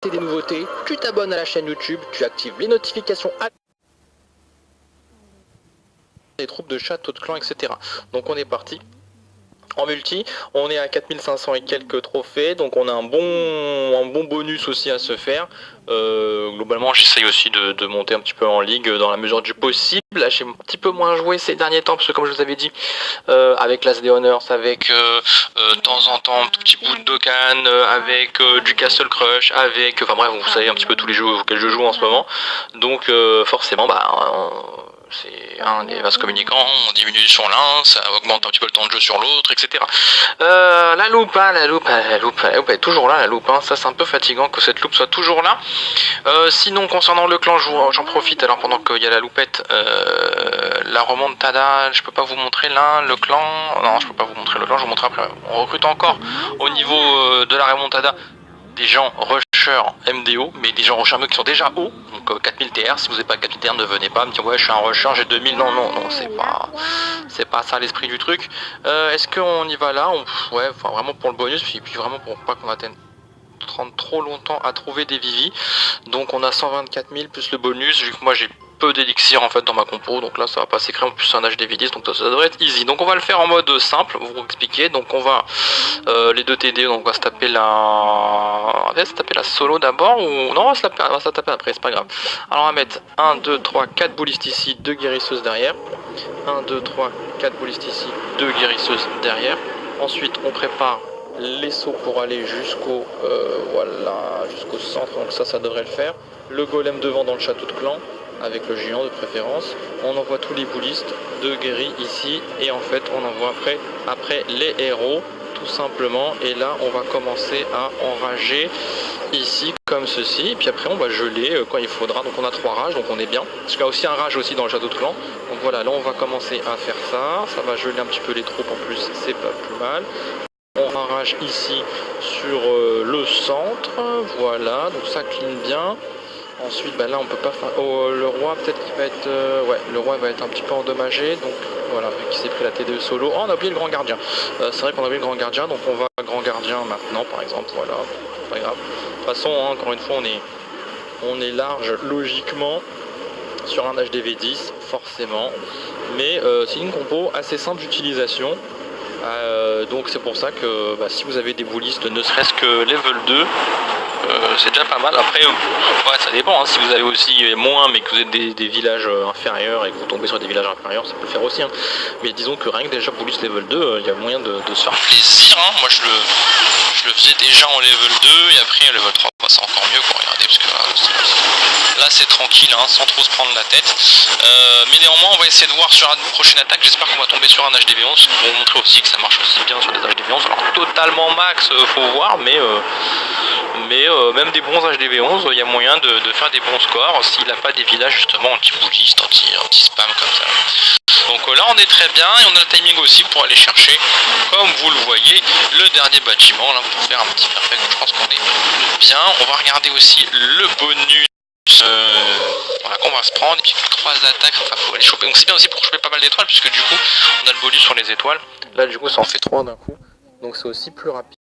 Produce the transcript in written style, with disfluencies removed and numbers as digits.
des nouveautés, tu t'abonnes à la chaîne YouTube, tu actives les notifications des troupes de châteaux de clan, etc. Donc on est parti. En multi, on est à 4500 et quelques trophées, donc on a un bon bonus aussi à se faire. Globalement, j'essaye aussi de monter un petit peu en ligue dans la mesure du possible. Là, j'ai un petit peu moins joué ces derniers temps, parce que comme je vous avais dit, avec l'As des Honors, avec de temps en temps un tout petit bout de Dokkan, avec du Castle Crush, avec... Enfin bref, vous savez un petit peu tous les jeux auxquels je joue en ce moment. Donc forcément, c'est un des vases communicants, on diminue sur l'un, ça augmente un petit peu le temps de jeu sur l'autre, etc. La loupe est toujours là, la loupe, hein. Ça c'est un peu fatigant que cette loupe soit toujours là. Sinon concernant le clan, j'en profite alors pendant qu'il y a la loupette, la remontada, je peux pas vous montrer là, le clan, non je peux pas vous montrer le clan, je vous montre après. On recrute encore au niveau de la remontada des gens rushers MDO, mais des gens rushers qui sont déjà hauts, donc 4000 TR, si vous n'avez pas 4000 TR, ne venez pas me dire ouais je suis un rusher, j'ai 2000, non, c'est pas ça l'esprit du truc. Est-ce qu'on y va là? Ouais, enfin vraiment pour le bonus, puis vraiment pour pas qu'on atteigne trop longtemps à trouver des Vivi. Donc on a 124 000 plus le bonus, vu que moi j'ai peu d'élixir en fait dans ma compo, donc là ça va pas s'écrire, en plus c'est un HDV10, donc ça devrait être easy. Donc on va le faire en mode simple, vous expliquer. Donc on va les deux TD, donc on va se taper la solo d'abord, ou non on va se la taper après, c'est pas grave. Alors on va mettre 1, 2, 3, 4 boulistes ici, 2 guérisseuses derrière. 1, 2, 3, 4 boulistes ici, 2 guérisseuses derrière. Ensuite on prépare les sauts pour aller jusqu'au jusqu'au centre, donc ça devrait le faire. Le golem devant dans le château de clan avec le géant de préférence. On envoie tous les boulistes, 2 guéris ici, et en fait on envoie après les héros tout simplement, et là on va commencer à enrager ici comme ceci, et puis après on va geler quand il faudra. Donc on a 3 rages, donc on est bien, parce qu'il y a aussi un rage aussi dans le château de clan. Donc voilà, là on va commencer à faire ça va geler un petit peu les troupes en plus, c'est pas plus mal. On enrage ici sur le centre, voilà, donc ça clean bien. Ensuite, là on peut pas faire... le roi peut-être qu'il va être... le roi va être un petit peu endommagé, donc voilà, vu qu'il s'est pris la TDE solo. Oh, on a oublié le grand gardien. C'est vrai qu'on a oublié le grand gardien, donc on va grand gardien maintenant, par exemple, voilà, pas grave. De toute façon, hein, encore une fois, on est large logiquement sur un HDV10, forcément. Mais c'est une compo assez simple d'utilisation. Donc c'est pour ça que si vous avez des boulistes ne serait-ce que level 2, c'est déjà pas mal. Après ça dépend, hein. Si vous avez aussi moins mais que vous êtes des villages inférieurs et que vous tombez sur des villages inférieurs, ça peut le faire aussi, hein. Mais disons que rien que déjà bouliste level 2, il y a moyen de se faire plaisir, hein. Moi je le faisais déjà en level 2 et après level 3 c'est encore mieux pour regarder, parce que là c'est tranquille, hein, sans trop se prendre la tête. Mais néanmoins on va essayer de voir sur la prochaine attaque. J'espère qu'on va tomber sur un HDV11 pour vous montrer aussi que ça marche aussi bien sur les HDV11. Alors totalement max, faut voir, mais même des bons HDV11, il y a moyen de faire des bons scores s'il n'a pas des villages justement anti-bouliste, anti-spam comme ça. Donc là on est très bien, et on a le timing aussi pour aller chercher, comme vous le voyez, le dernier bâtiment là pour faire un petit perfect. Donc je pense qu'on est bien. On va regarder aussi le bonus qu'on va se prendre, et puis 3 attaques, enfin faut aller choper. Donc c'est bien aussi pour choper pas mal d'étoiles, puisque du coup on a le bonus sur les étoiles. Là du coup ça en fait 3 d'un coup, donc c'est aussi plus rapide.